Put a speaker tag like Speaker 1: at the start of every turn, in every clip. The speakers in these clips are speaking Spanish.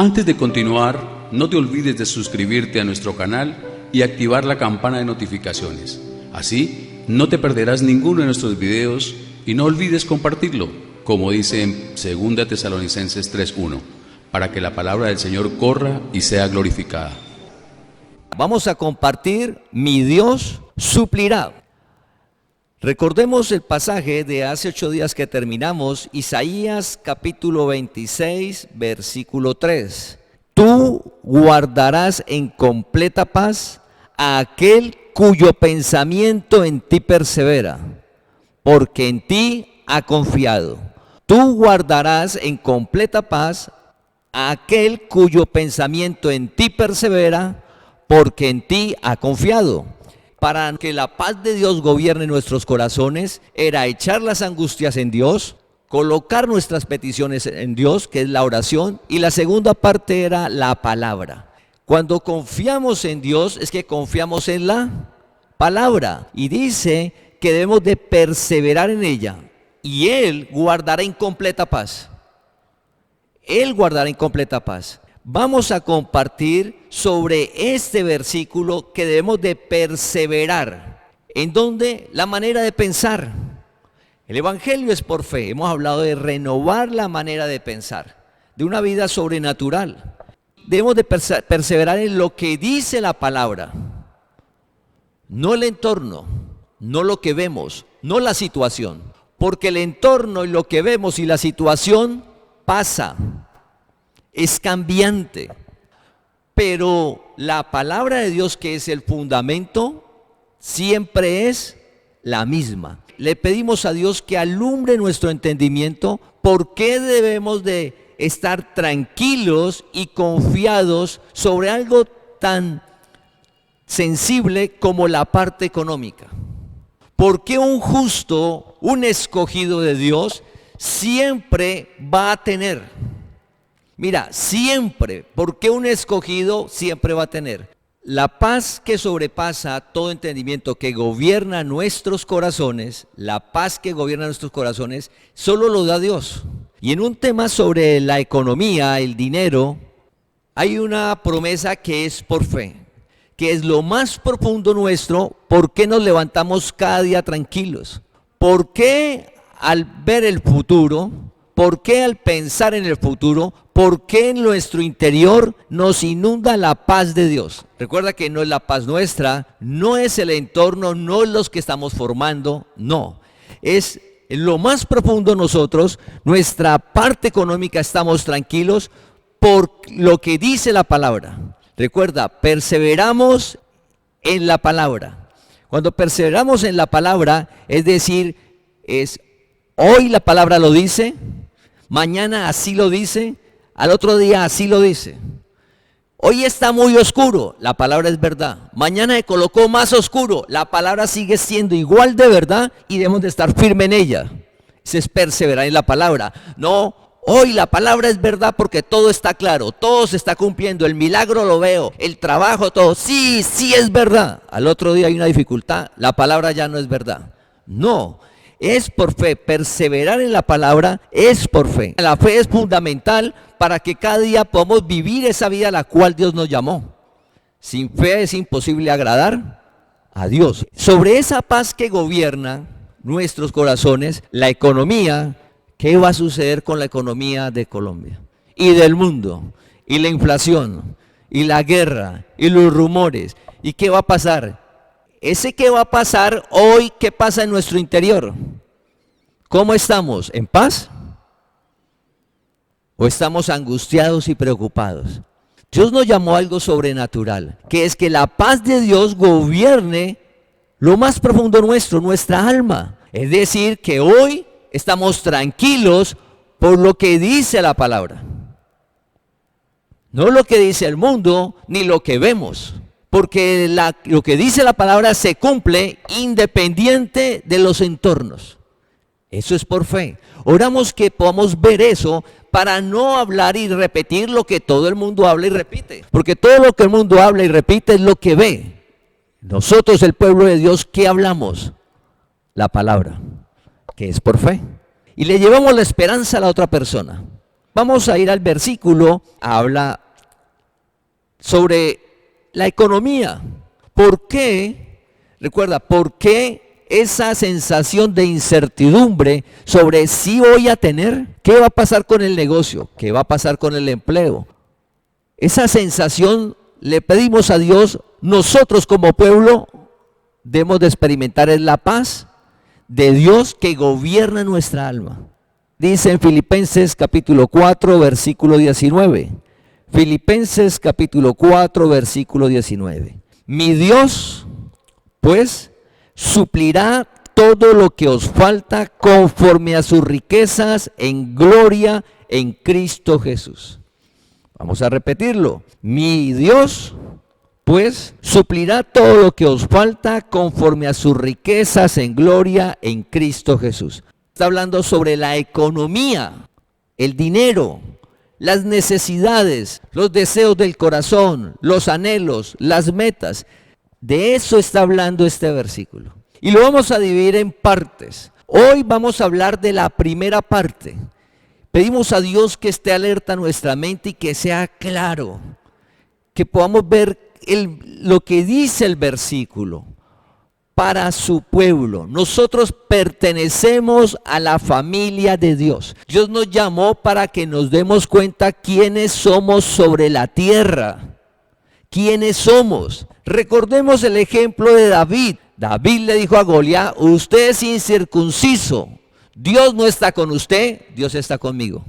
Speaker 1: Antes de continuar, no te olvides de suscribirte a nuestro canal y activar la campana de notificaciones. Así, no te perderás ninguno de nuestros videos y no olvides compartirlo, como dice en 2 Tesalonicenses 3:1, para que la palabra del Señor corra y sea glorificada.
Speaker 2: Vamos a compartir: mi Dios suplirá. Recordemos el pasaje de hace 8 días que terminamos, Isaías capítulo 26, versículo 3. Tú guardarás en completa paz a aquel cuyo pensamiento en ti persevera, porque en ti ha confiado. Tú guardarás en completa paz a aquel cuyo pensamiento en ti persevera, porque en ti ha confiado. Para que la paz de Dios gobierne nuestros corazones, era echar las angustias en Dios, colocar nuestras peticiones en Dios, que es la oración, y la segunda parte era la palabra. Cuando confiamos en Dios, es que confiamos en la palabra, y dice que debemos de perseverar en ella, y Él guardará en completa paz. Él guardará en completa paz. Vamos a compartir sobre este versículo que debemos de perseverar. ¿En dónde? La manera de pensar. El Evangelio es por fe. Hemos hablado de renovar la manera de pensar, de una vida sobrenatural. Debemos de perseverar en lo que dice la palabra, no el entorno, no lo que vemos, no la situación, porque el entorno y lo que vemos y la situación pasa, es cambiante, pero la palabra de Dios, que es el fundamento, siempre es la misma. Le pedimos a Dios que alumbre nuestro entendimiento. ¿Por qué debemos de estar tranquilos y confiados sobre algo tan sensible como la parte económica? ¿Por qué un justo, un escogido de Dios, siempre va a tener? Mira, siempre, porque un escogido siempre va a tener la paz que sobrepasa todo entendimiento, que gobierna nuestros corazones. La paz que gobierna nuestros corazones solo lo da Dios. Y en un tema sobre la economía, el dinero, hay una promesa que es por fe, que es lo más profundo nuestro. ¿Por qué nos levantamos cada día tranquilos? ¿Por qué al ver el futuro? ¿Por qué al pensar en el futuro? ¿Por qué en nuestro interior nos inunda la paz de Dios? Recuerda que no es la paz nuestra, no es el entorno, no es los que estamos formando, no. Es en lo más profundo nosotros, nuestra parte económica, estamos tranquilos por lo que dice la palabra. Recuerda, perseveramos en la palabra. Cuando perseveramos en la palabra, es decir, hoy la palabra lo dice, mañana así lo dice, al otro día así lo dice. Hoy está muy oscuro, la palabra es verdad. Mañana se colocó más oscuro, la palabra sigue siendo igual de verdad y debemos de estar firmes en ella. Eso es perseverar en la palabra. No, hoy la palabra es verdad porque todo está claro, todo se está cumpliendo, el milagro lo veo, el trabajo, todo. Sí, sí es verdad. Al otro día hay una dificultad, la palabra ya no es verdad. No. Es por fe, perseverar en la palabra es por fe. La fe es fundamental para que cada día podamos vivir esa vida a la cual Dios nos llamó. Sin fe es imposible agradar a Dios. Sobre esa paz que gobierna nuestros corazones, la economía, ¿qué va a suceder con la economía de Colombia y del mundo? Y la inflación, y la guerra, y los rumores. ¿Y qué va a pasar? Ese que va a pasar hoy, ¿qué pasa en nuestro interior? ¿Cómo estamos? ¿En paz? ¿O estamos angustiados y preocupados? Dios nos llamó a algo sobrenatural, que es que la paz de Dios gobierne lo más profundo nuestro, nuestra alma. Es decir, que hoy estamos tranquilos por lo que dice la palabra. No lo que dice el mundo, ni lo que vemos. Porque lo que dice la palabra se cumple independiente de los entornos. Eso es por fe. Oramos que podamos ver eso para no hablar y repetir lo que todo el mundo habla y repite. Porque todo lo que el mundo habla y repite es lo que ve. Nosotros, el pueblo de Dios, ¿qué hablamos? La palabra, que es por fe. Y le llevamos la esperanza a la otra persona. Vamos a ir al versículo, habla sobre la economía. ¿Por qué? Recuerda, ¿por qué esa sensación de incertidumbre sobre si voy a tener? ¿Qué va a pasar con el negocio? ¿Qué va a pasar con el empleo? Esa sensación le pedimos a Dios, nosotros como pueblo debemos de experimentar es la paz de Dios que gobierna nuestra alma. Dice en Filipenses capítulo 4, versículo 19. Filipenses capítulo 4, versículo 19. Mi Dios, pues, suplirá todo lo que os falta conforme a sus riquezas en gloria en Cristo Jesús. Vamos a repetirlo. Mi Dios, pues, suplirá todo lo que os falta conforme a sus riquezas en gloria en Cristo Jesús. Está hablando sobre la economía, el dinero, las necesidades, los deseos del corazón, los anhelos, las metas. De eso está hablando este versículo. Y lo vamos a dividir en partes. Hoy vamos a hablar de la primera parte. Pedimos a Dios que esté alerta a nuestra mente y que sea claro, que podamos ver lo que dice el versículo para su pueblo. Nosotros pertenecemos a la familia de Dios. Dios nos llamó para que nos demos cuenta quiénes somos sobre la tierra. ¿Quiénes somos? Recordemos el ejemplo de David. David le dijo a Goliat, usted es incircunciso. Dios no está con usted, Dios está conmigo.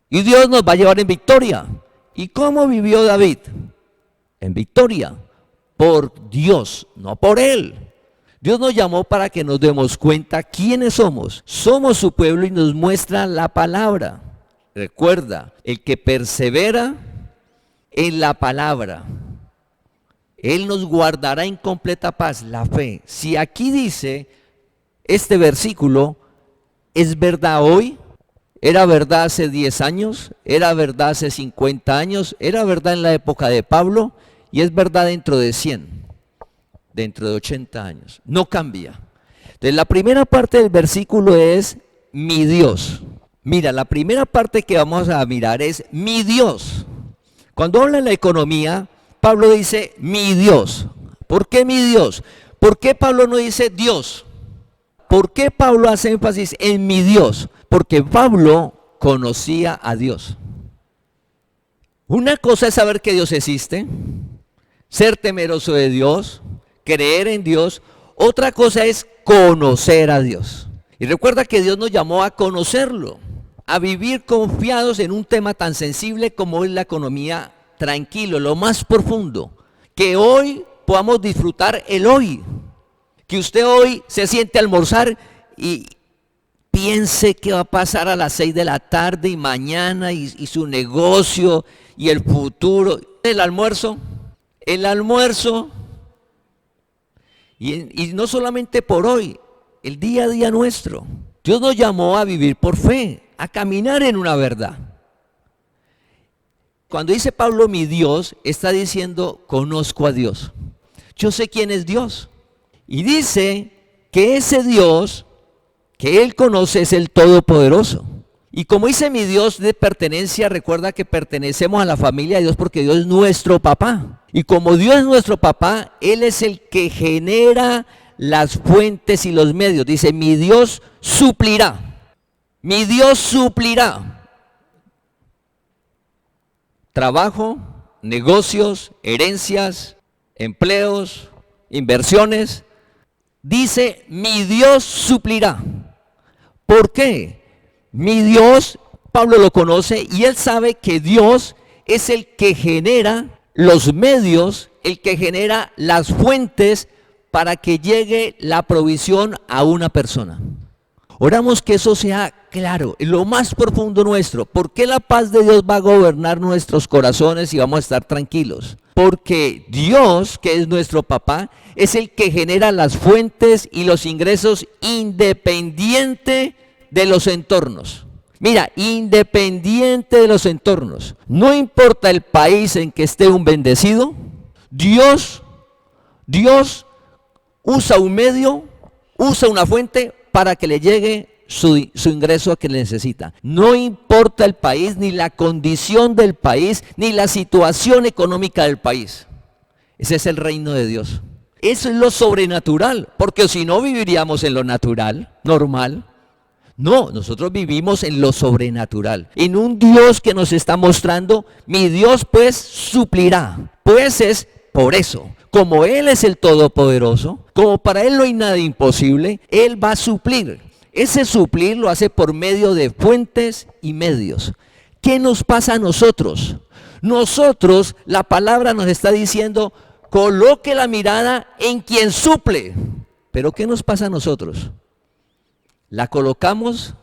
Speaker 2: Y Dios nos va a llevar en victoria. ¿Y cómo vivió David? En victoria. Por Dios, no por él. Dios nos llamó para que nos demos cuenta quiénes somos. Somos su pueblo y nos muestra la palabra. Recuerda, el que persevera en la palabra, Él nos guardará en completa paz, la fe. Si aquí dice, este versículo, ¿es verdad hoy? ¿Era verdad hace 10 años? ¿Era verdad hace 50 años? ¿Era verdad en la época de Pablo? Y es verdad dentro de 100, dentro de 80 años. No cambia. Entonces la primera parte del versículo es mi Dios. Mira, la primera parte que vamos a mirar es mi Dios. Cuando habla de la economía, Pablo dice mi Dios. ¿Por qué mi Dios? ¿Por qué Pablo no dice Dios? ¿Por qué Pablo hace énfasis en mi Dios? Porque Pablo conocía a Dios. Una cosa es saber que Dios existe, ser temeroso de Dios, creer en Dios. Otra cosa es conocer a Dios. Y recuerda que Dios nos llamó a conocerlo, a vivir confiados en un tema tan sensible como es la economía, tranquilo, lo más profundo. Que hoy podamos disfrutar el hoy. Que usted hoy se siente a almorzar y piense qué va a pasar a las 6 de la tarde y mañana y su negocio y el futuro. El almuerzo, y no solamente por hoy, el día a día nuestro. Dios nos llamó a vivir por fe, a caminar en una verdad. Cuando dice Pablo mi Dios, está diciendo conozco a Dios. Yo sé quién es Dios. Y dice que ese Dios que él conoce es el Todopoderoso. Y como dice mi Dios de pertenencia, recuerda que pertenecemos a la familia de Dios porque Dios es nuestro papá. Y como Dios es nuestro papá, Él es el que genera las fuentes y los medios. Dice, mi Dios suplirá. Mi Dios suplirá. Trabajo, negocios, herencias, empleos, inversiones. Dice, mi Dios suplirá. ¿Por qué? Mi Dios, Pablo lo conoce y él sabe que Dios es el que genera los medios, el que genera las fuentes para que llegue la provisión a una persona. Oramos que eso sea claro, en lo más profundo nuestro. ¿Por qué la paz de Dios va a gobernar nuestros corazones y vamos a estar tranquilos? Porque Dios, que es nuestro papá, es el que genera las fuentes y los ingresos independiente de los entornos. Mira, independiente de los entornos. No importa el país en que esté un bendecido, Dios usa un medio, usa una fuente para que le llegue su ingreso que necesita. No importa el país, ni la condición del país, ni la situación económica del país. Ese es el reino de Dios. Eso es lo sobrenatural, porque si no viviríamos en lo natural, normal. No, nosotros vivimos en lo sobrenatural, en un Dios que nos está mostrando, mi Dios pues suplirá. Pues es por eso, como Él es el Todopoderoso, como para Él no hay nada imposible, Él va a suplir. Ese suplir lo hace por medio de fuentes y medios. ¿Qué nos pasa a nosotros? Nosotros, la palabra nos está diciendo, coloque la mirada en quien suple. Pero ¿qué nos pasa a nosotros? ¿La colocamos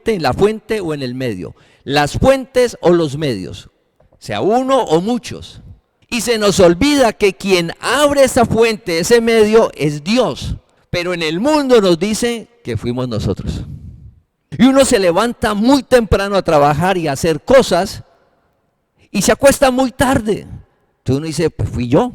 Speaker 2: en la fuente o en el medio? Las fuentes o los medios, sea uno o muchos. Y se nos olvida que quien abre esa fuente, ese medio, es Dios. Pero en el mundo nos dice que fuimos nosotros. Y uno se levanta muy temprano a trabajar y a hacer cosas y se acuesta muy tarde. Entonces uno dice, pues fui yo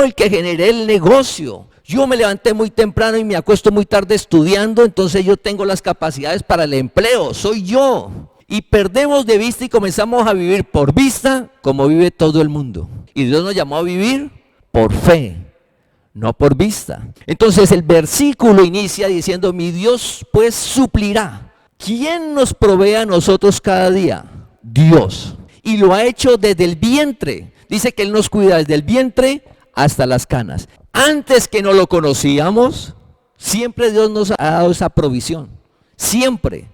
Speaker 2: el que generé el negocio. Yo me levanté muy temprano y me acuesto muy tarde estudiando, entonces yo tengo las capacidades para el empleo, soy yo. Y perdemos de vista y comenzamos a vivir por vista como vive todo el mundo. Y Dios nos llamó a vivir por fe, no por vista. Entonces el versículo inicia diciendo, mi Dios pues suplirá. ¿Quién nos provee a nosotros cada día? Dios. Y lo ha hecho desde el vientre. Dice que Él nos cuida desde el vientre hasta las canas. Antes que no lo conocíamos, siempre Dios nos ha dado esa provisión. Siempre.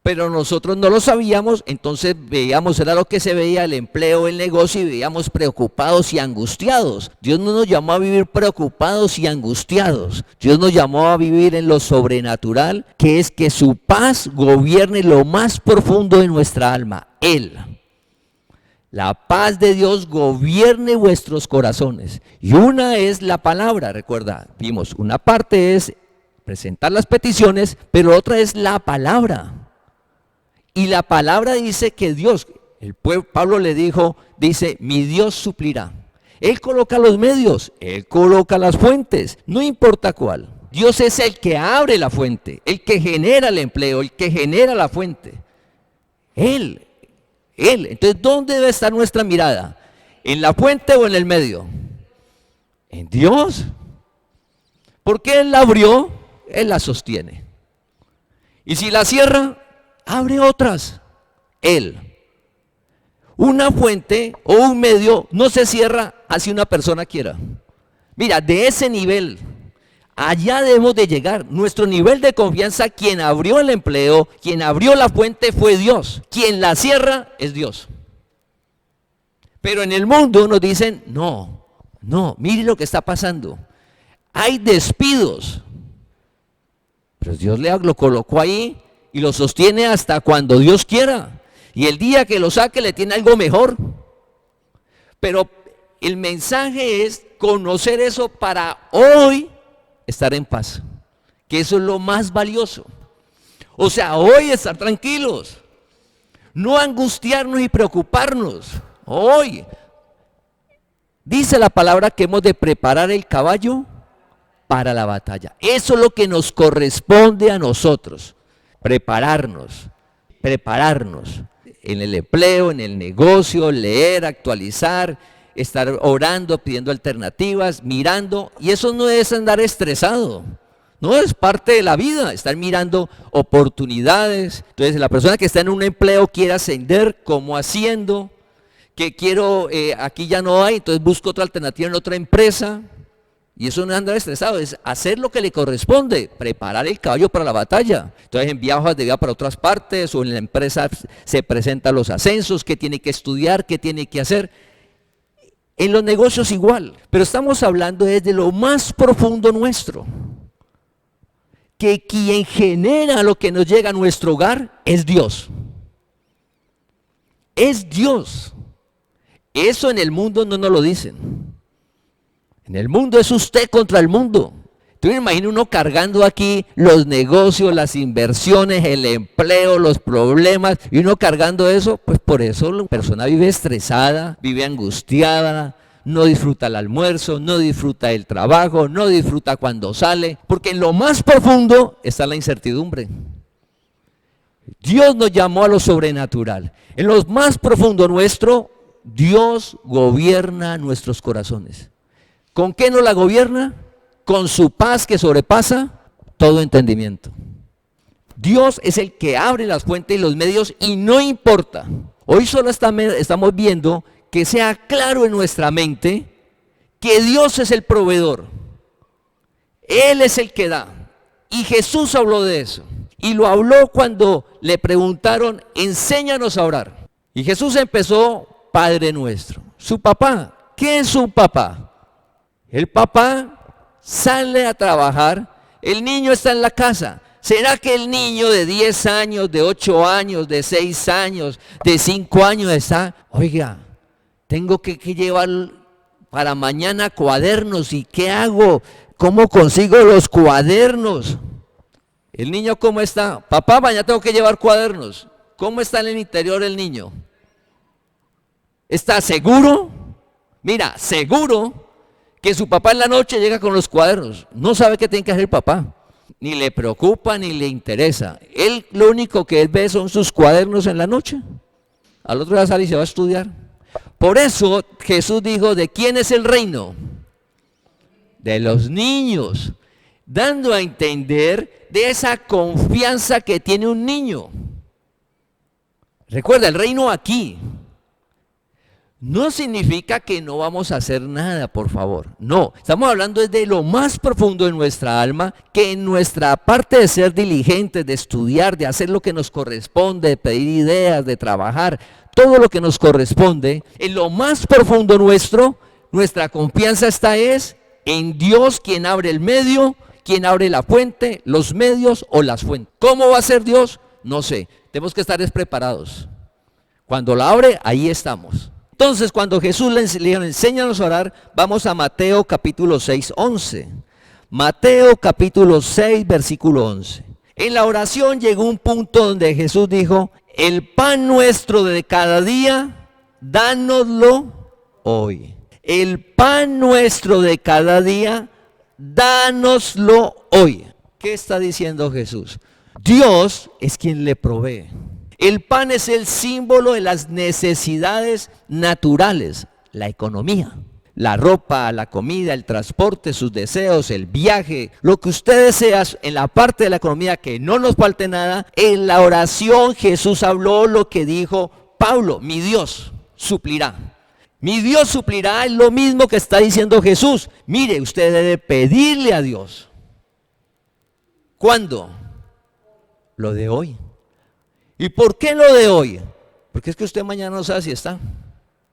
Speaker 2: Pero nosotros no lo sabíamos, entonces veíamos, era lo que se veía, el empleo, el negocio, y veíamos preocupados y angustiados. Dios no nos llamó a vivir preocupados y angustiados. Dios nos llamó a vivir en lo sobrenatural, que es que su paz gobierne lo más profundo de nuestra alma, Él. La paz de Dios gobierne vuestros corazones. Y una es la palabra, recuerda, vimos, una parte es presentar las peticiones, pero otra es la palabra. Y la palabra dice que Dios, Pablo le dijo, dice, mi Dios suplirá. Él coloca los medios, Él coloca las fuentes, no importa cuál. Dios es el que abre la fuente, el que genera el empleo, el que genera la fuente. Él. Entonces, ¿dónde debe estar nuestra mirada? ¿En la fuente o en el medio? En Dios. Porque Él la abrió, Él la sostiene. Y si la cierra, abre otras. Él. Una fuente o un medio no se cierra así una persona quiera. Mira, de ese nivel, allá debemos de llegar. Nuestro nivel de confianza, quien abrió el empleo, quien abrió la fuente fue Dios. Quien la cierra es Dios. Pero en el mundo nos dicen, no, mire lo que está pasando. Hay despidos. Pero Dios lo colocó ahí y lo sostiene hasta cuando Dios quiera. Y el día que lo saque le tiene algo mejor. Pero el mensaje es conocer eso para hoy estar en paz, que eso es lo más valioso. O sea, hoy estar tranquilos, no angustiarnos y preocuparnos. Hoy dice la palabra que hemos de preparar el caballo para la batalla. Eso es lo que nos corresponde a nosotros, prepararnos en el empleo, en el negocio, leer, actualizar, estar orando, pidiendo alternativas, mirando, y eso no es andar estresado, no es parte de la vida, estar mirando oportunidades. Entonces la persona que está en un empleo quiere ascender, ¿cómo haciendo? Que quiero, aquí ya no hay, entonces busco otra alternativa en otra empresa, y eso no es andar estresado, es hacer lo que le corresponde, preparar el caballo para la batalla. Entonces envía hojas de vida para otras partes, o en la empresa se presentan los ascensos, qué tiene que estudiar, qué tiene que hacer. En los negocios igual, pero estamos hablando desde lo más profundo nuestro, que quien genera lo que nos llega a nuestro hogar es Dios. Es Dios. Eso en el mundo no nos lo dicen. En el mundo es usted contra el mundo. Tú me imagino uno cargando aquí los negocios, las inversiones, el empleo, los problemas, y uno cargando eso, pues por eso la persona vive estresada, vive angustiada, no disfruta el almuerzo, no disfruta el trabajo, no disfruta cuando sale, porque en lo más profundo está la incertidumbre. Dios nos llamó a lo sobrenatural. En lo más profundo nuestro, Dios gobierna nuestros corazones. ¿Con qué nos la gobierna? Con su paz que sobrepasa todo entendimiento. Dios es el que abre las fuentes y los medios y no importa. Hoy solo estamos viendo que sea claro en nuestra mente que Dios es el proveedor. Él es el que da. Y Jesús habló de eso. Y lo habló cuando le preguntaron, enséñanos a orar. Y Jesús empezó, Padre nuestro. Su papá, ¿qué es un papá? El papá sale a trabajar, el niño está en la casa. ¿Será que el niño de 10 años, de 8 años, de 6 años, de 5 años está, oiga, tengo que llevar para mañana cuadernos, ¿y qué hago? ¿Cómo consigo los cuadernos? El niño, ¿cómo está? Papá, mañana tengo que llevar cuadernos. ¿Cómo está en el interior el niño? ¿Está seguro? Mira, seguro que su papá en la noche llega con los cuadernos. No sabe qué tiene que hacer el papá. Ni le preocupa, ni le interesa. Él, lo único que él ve son sus cuadernos en la noche. Al otro día sale y se va a estudiar. Por eso Jesús dijo, ¿de quién es el reino? De los niños. Dando a entender de esa confianza que tiene un niño. Recuerda, el reino aquí no significa que no vamos a hacer nada, por favor. No, estamos hablando desde lo más profundo de nuestra alma, que en nuestra parte de ser diligentes, de estudiar, de hacer lo que nos corresponde, de pedir ideas, de trabajar, todo lo que nos corresponde, en lo más profundo nuestro, nuestra confianza está es en Dios, quien abre el medio, quien abre la fuente, los medios o las fuentes. ¿Cómo va a ser Dios? No sé, tenemos que estar preparados. Cuando la abre, ahí estamos. Entonces, cuando Jesús le dijo, enséñanos a orar, vamos a Mateo capítulo 6, 11. Mateo capítulo 6, versículo 11. En la oración llegó un punto donde Jesús dijo, el pan nuestro de cada día, dánoslo hoy. El pan nuestro de cada día, dánoslo hoy. ¿Qué está diciendo Jesús? Dios es quien le provee. El pan es el símbolo de las necesidades naturales, la economía, la ropa, la comida, el transporte, sus deseos, el viaje, lo que usted desea en la parte de la economía, que no nos falte nada. En la oración Jesús habló lo que dijo Pablo, mi Dios suplirá. Mi Dios suplirá es lo mismo que está diciendo Jesús. Mire, usted debe pedirle a Dios. ¿Cuándo? Lo de hoy. ¿Y por qué lo de hoy? Porque es que usted mañana no sabe si está.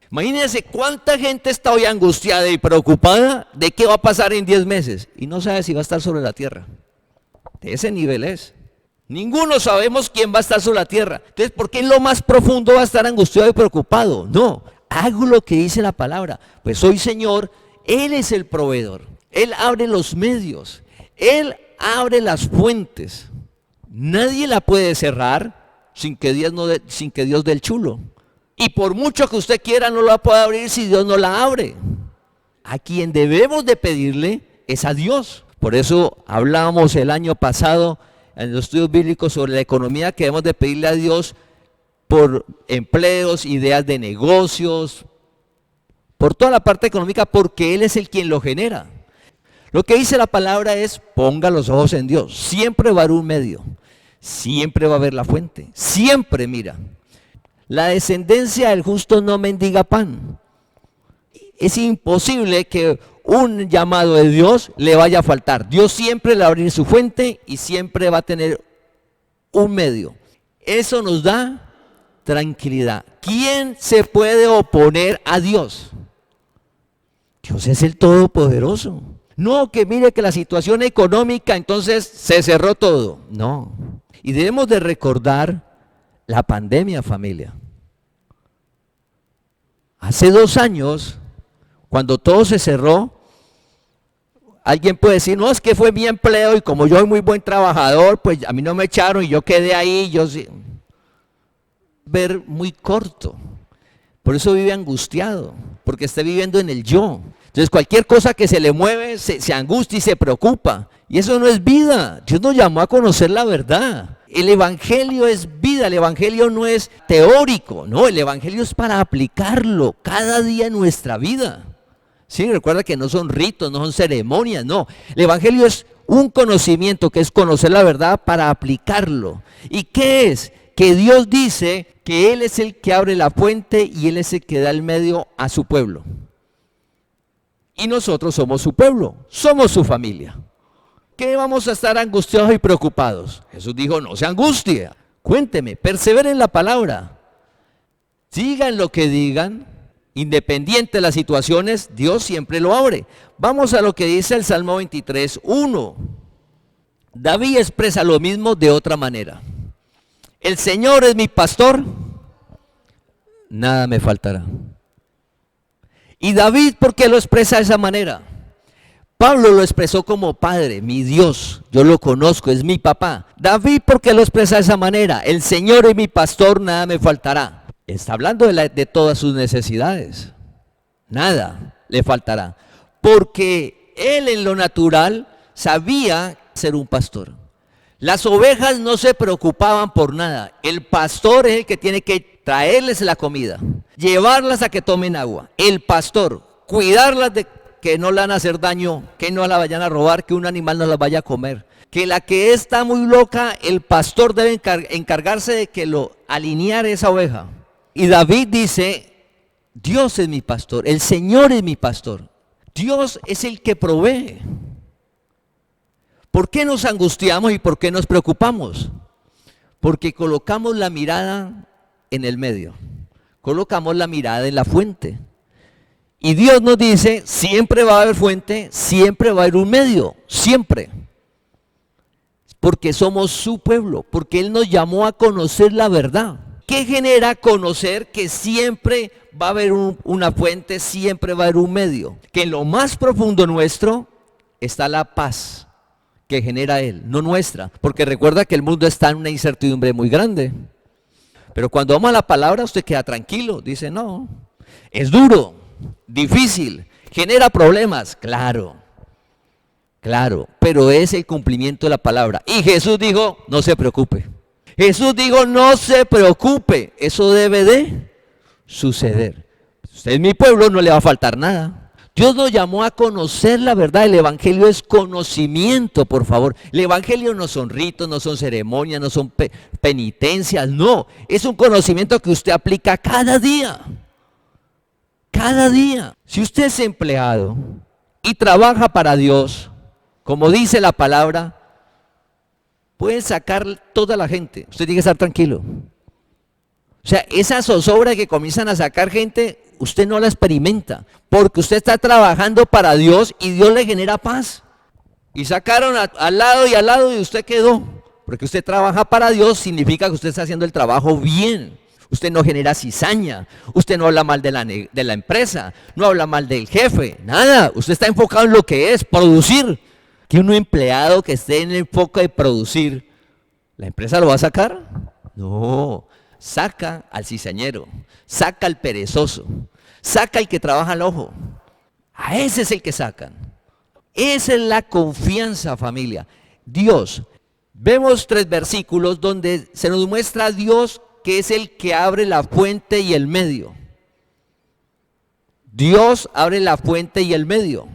Speaker 2: Imagínense cuánta gente está hoy angustiada y preocupada de qué va a pasar en 10 meses y no sabe si va a estar sobre la tierra. De ese nivel es. Ninguno sabemos quién va a estar sobre la tierra. Entonces, ¿por qué en lo más profundo va a estar angustiado y preocupado? No, hago lo que dice la palabra. Pues hoy, Señor, Él es el proveedor. Él abre los medios. Él abre las fuentes. Nadie la puede cerrar sin que Dios dé el chulo. Y por mucho que usted quiera, no la puede abrir si Dios no la abre. A quien debemos de pedirle es a Dios. Por eso hablábamos el año pasado en los estudios bíblicos sobre la economía, que debemos de pedirle a Dios por empleos, ideas de negocios, por toda la parte económica, porque Él es el quien lo genera. Lo que dice la palabra es, ponga los ojos en Dios. Siempre va a haber un medio. Siempre va a haber la fuente, siempre, mira. La descendencia del justo no mendiga pan. Es imposible que un llamado de Dios le vaya a faltar. Dios siempre le va a abrir su fuente y siempre va a tener un medio. Eso nos da tranquilidad. ¿Quién se puede oponer a Dios? Dios es el Todopoderoso. No, que mire que la situación económica entonces se cerró todo. No. Y debemos de recordar la pandemia, familia. Hace 2 años, cuando todo se cerró, alguien puede decir, no, es que fue mi empleo y como yo soy muy buen trabajador, pues a mí no me echaron y yo quedé ahí. Yo sí. Ver muy corto. Por eso vive angustiado. porque está viviendo en el yo. Entonces cualquier cosa que se le mueve se angustia y se preocupa. Y eso no es vida. Dios nos llamó a conocer la verdad. El evangelio es vida, el evangelio no es teórico, no, el evangelio es para aplicarlo cada día en nuestra vida. Sí, recuerda que no son ritos, no son ceremonias, no. El evangelio es un conocimiento, que es conocer la verdad para aplicarlo. ¿Y qué es? Que Dios dice que Él es el que abre la fuente y Él es el que da el medio a su pueblo. Y nosotros somos su pueblo, somos su familia. ¿Qué vamos a estar angustiados y preocupados? Jesús dijo, no se angustie, cuénteme, perseveren en la palabra. Digan lo que digan, independiente de las situaciones, Dios siempre lo abre. Vamos a lo que dice el Salmo 23, 1. David expresa lo mismo de otra manera. El Señor es mi pastor, nada me faltará. Y David, ¿por qué lo expresa de esa manera? Pablo lo expresó como padre, mi Dios, yo lo conozco, es mi papá. David, ¿por qué lo expresa de esa manera? El Señor es mi pastor, nada me faltará. Está hablando de todas sus necesidades, nada le faltará. Porque él en lo natural sabía ser un pastor. Las ovejas no se preocupaban por nada. El pastor es el que tiene que traerles la comida, llevarlas a que tomen agua. El pastor, cuidarlas de que no le van a hacer daño, que no la vayan a robar, que un animal no la vaya a comer. Que la que está muy loca, el pastor debe encargarse de que lo alinear esa oveja. Y David dice, Dios es mi pastor, el Señor es mi pastor. Dios es el que provee. ¿Por qué nos angustiamos y por qué nos preocupamos? Porque colocamos la mirada en el medio, colocamos la mirada en la fuente. Y Dios nos dice, siempre va a haber fuente, siempre va a haber un medio, siempre. Porque somos su pueblo, porque Él nos llamó a conocer la verdad. ¿Qué genera conocer que siempre va a haber una fuente, siempre va a haber un medio? Que en lo más profundo nuestro está la paz que genera Él, no nuestra. Porque recuerda que el mundo está en una incertidumbre muy grande. Pero cuando vamos a la palabra, usted queda tranquilo. Dice, no, es duro, difícil, genera problemas. Claro, pero es el cumplimiento de la palabra. Y Jesús dijo, no se preocupe. Jesús dijo, no se preocupe, eso debe de suceder. Usted es mi pueblo, no le va a faltar nada. Dios nos llamó a conocer la verdad. El evangelio es conocimiento, por favor. El evangelio no son ritos, no son ceremonias, no son penitencias, no. Es un conocimiento que usted aplica cada día. Cada día. Si usted es empleado y trabaja para Dios, como dice la palabra, puede sacar toda la gente. Usted tiene que estar tranquilo. O sea, esa zozobra que comienzan a sacar gente, usted no la experimenta, porque usted está trabajando para Dios y Dios le genera paz. Y sacaron al lado y usted quedó, porque usted trabaja para Dios, significa que usted está haciendo el trabajo bien. Usted no genera cizaña, usted no habla mal de la empresa, no habla mal del jefe, nada. Usted está enfocado en lo que es, producir. Que un empleado que esté en el foco de producir, ¿la empresa lo va a sacar? No. Saca al cizañero, saca al perezoso, saca al que trabaja al ojo. A ese es el que sacan. Esa es la confianza, familia. Dios, vemos 3 versículos donde se nos muestra a Dios que es el que abre la fuente y el medio. Dios abre la fuente y el medio.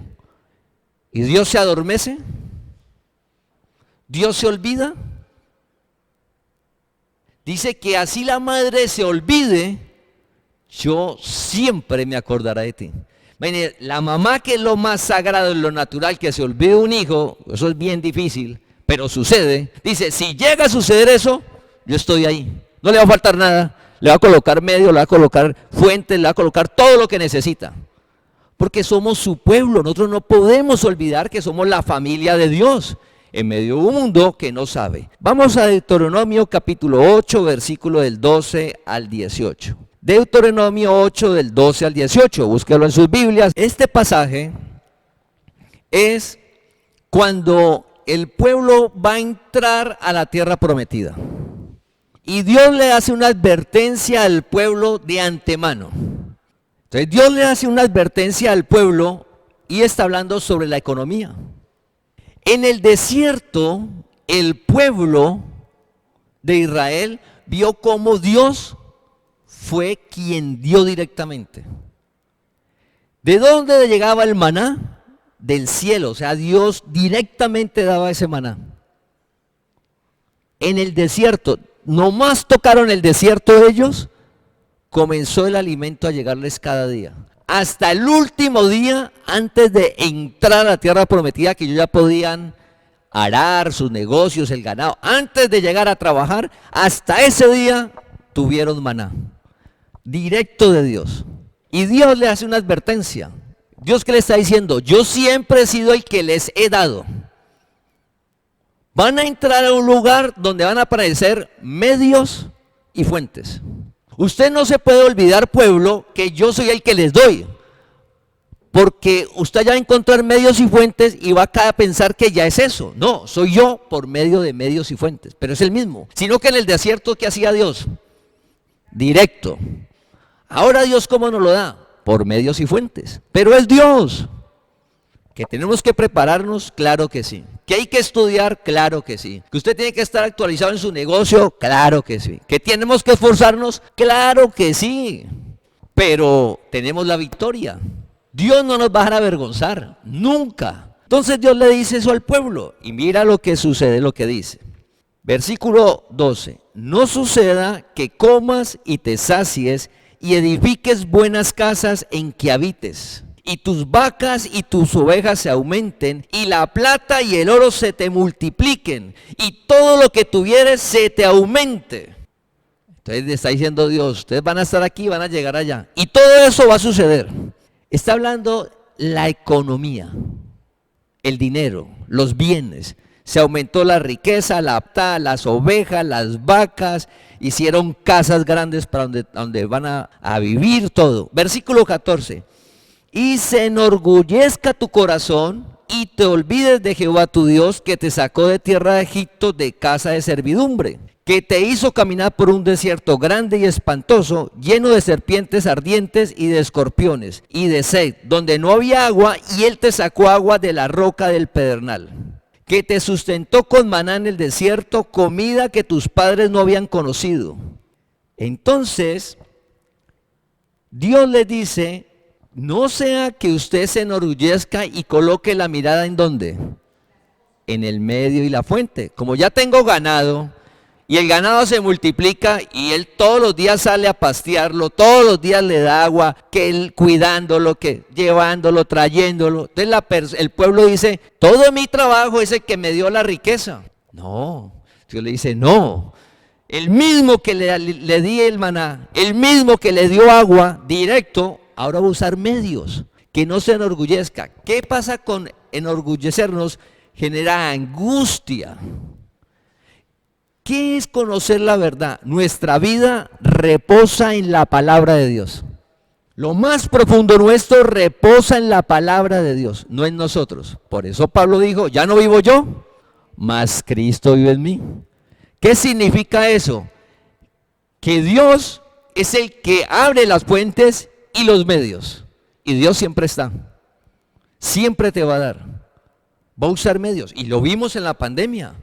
Speaker 2: ¿Y Dios se adormece? ¿Dios se olvida? Dice que así la madre se olvide, yo siempre me acordaré de ti. Mire, la mamá, que es lo más sagrado, en lo natural, que se olvide un hijo, eso es bien difícil, pero sucede. Dice, si llega a suceder eso, yo estoy ahí. No le va a faltar nada. Le va a colocar medio, le va a colocar fuentes, le va a colocar todo lo que necesita. Porque somos su pueblo. Nosotros no podemos olvidar que somos la familia de Dios en medio de un mundo que no sabe. Vamos a Deuteronomio capítulo 8, versículo del 12 al 18. Deuteronomio 8 del 12 al 18, búsquelo en sus Biblias. Este pasaje es cuando el pueblo va a entrar a la tierra prometida. Y Dios le hace una advertencia al pueblo de antemano. Entonces Dios le hace una advertencia al pueblo y está hablando sobre la economía. En el desierto, el pueblo de Israel vio cómo Dios fue quien dio directamente. ¿De dónde llegaba el maná? Del cielo, o sea, Dios directamente daba ese maná. En el desierto, nomás tocaron el desierto ellos, comenzó el alimento a llegarles cada día. Hasta el último día, antes de entrar a la tierra prometida, que ellos ya podían arar sus negocios, el ganado, antes de llegar a trabajar, hasta ese día tuvieron maná, directo de Dios. Y Dios le hace una advertencia. Dios, ¿qué le está diciendo? Yo siempre he sido el que les he dado. Van a entrar a un lugar donde van a aparecer medios y fuentes. Usted no se puede olvidar, pueblo, que yo soy el que les doy. Porque usted ya va a encontrar medios y fuentes y va a pensar que ya es eso. No, soy yo por medio de medios y fuentes, pero es el mismo. Sino que en el desierto, ¿qué hacía Dios? Directo. Ahora Dios, ¿cómo nos lo da? Por medios y fuentes. Pero es Dios. ¿Que tenemos que prepararnos? Claro que sí. ¿Que hay que estudiar? Claro que sí. ¿Que usted tiene que estar actualizado en su negocio? Claro que sí. ¿Que tenemos que esforzarnos? Claro que sí. Pero tenemos la victoria. Dios no nos va a avergonzar, nunca. Entonces Dios le dice eso al pueblo y mira lo que sucede, lo que dice. Versículo 12. No suceda que comas y te sacies y edifiques buenas casas en que habites, y tus vacas y tus ovejas se aumenten, y la plata y el oro se te multipliquen, y todo lo que tuvieres se te aumente. Entonces le está diciendo Dios, ustedes van a estar aquí, van a llegar allá, y todo eso va a suceder. Está hablando la economía, el dinero, los bienes. Se aumentó la riqueza, la apta, las ovejas, las vacas, hicieron casas grandes para donde van a vivir todo. Versículo 14. Y se enorgullezca tu corazón y te olvides de Jehová tu Dios, que te sacó de tierra de Egipto, de casa de servidumbre, que te hizo caminar por un desierto grande y espantoso, lleno de serpientes ardientes y de escorpiones y de sed, donde no había agua, y él te sacó agua de la roca del pedernal, que te sustentó con maná en el desierto, comida que tus padres no habían conocido. Entonces Dios le dice, no sea que usted se enorgullezca y coloque la mirada ¿en dónde? En el medio y la fuente. Como ya tengo ganado, y el ganado se multiplica y él todos los días sale a pastearlo, todos los días le da agua, que él cuidándolo, que llevándolo, trayéndolo. Entonces el pueblo dice, todo mi trabajo es el que me dio la riqueza. No, Dios le dice, no. El mismo que le di el maná, el mismo que le dio agua directo, ahora va a usar medios, que no se enorgullezca. ¿Qué pasa con enorgullecernos? Genera angustia. ¿Qué es conocer la verdad? Nuestra vida reposa en la palabra de Dios. Lo más profundo nuestro reposa en la palabra de Dios, no en nosotros. Por eso Pablo dijo, ya no vivo yo, mas Cristo vive en mí. ¿Qué significa eso? Que Dios es el que abre las fuentes y los medios. Y Dios siempre está. Siempre te va a dar. Va a usar medios. Y lo vimos en la pandemia.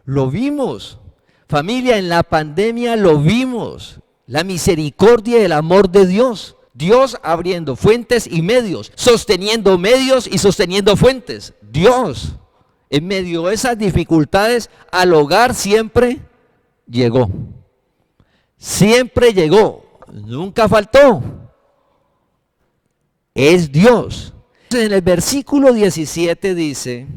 Speaker 2: Lo vimos. Familia, en la pandemia lo vimos. La misericordia y el amor de Dios. Dios abriendo fuentes y medios. Sosteniendo medios y sosteniendo fuentes. Dios, en medio de esas dificultades, al hogar siempre llegó. Siempre llegó. Nunca faltó. Es Dios. En el versículo 17 dice,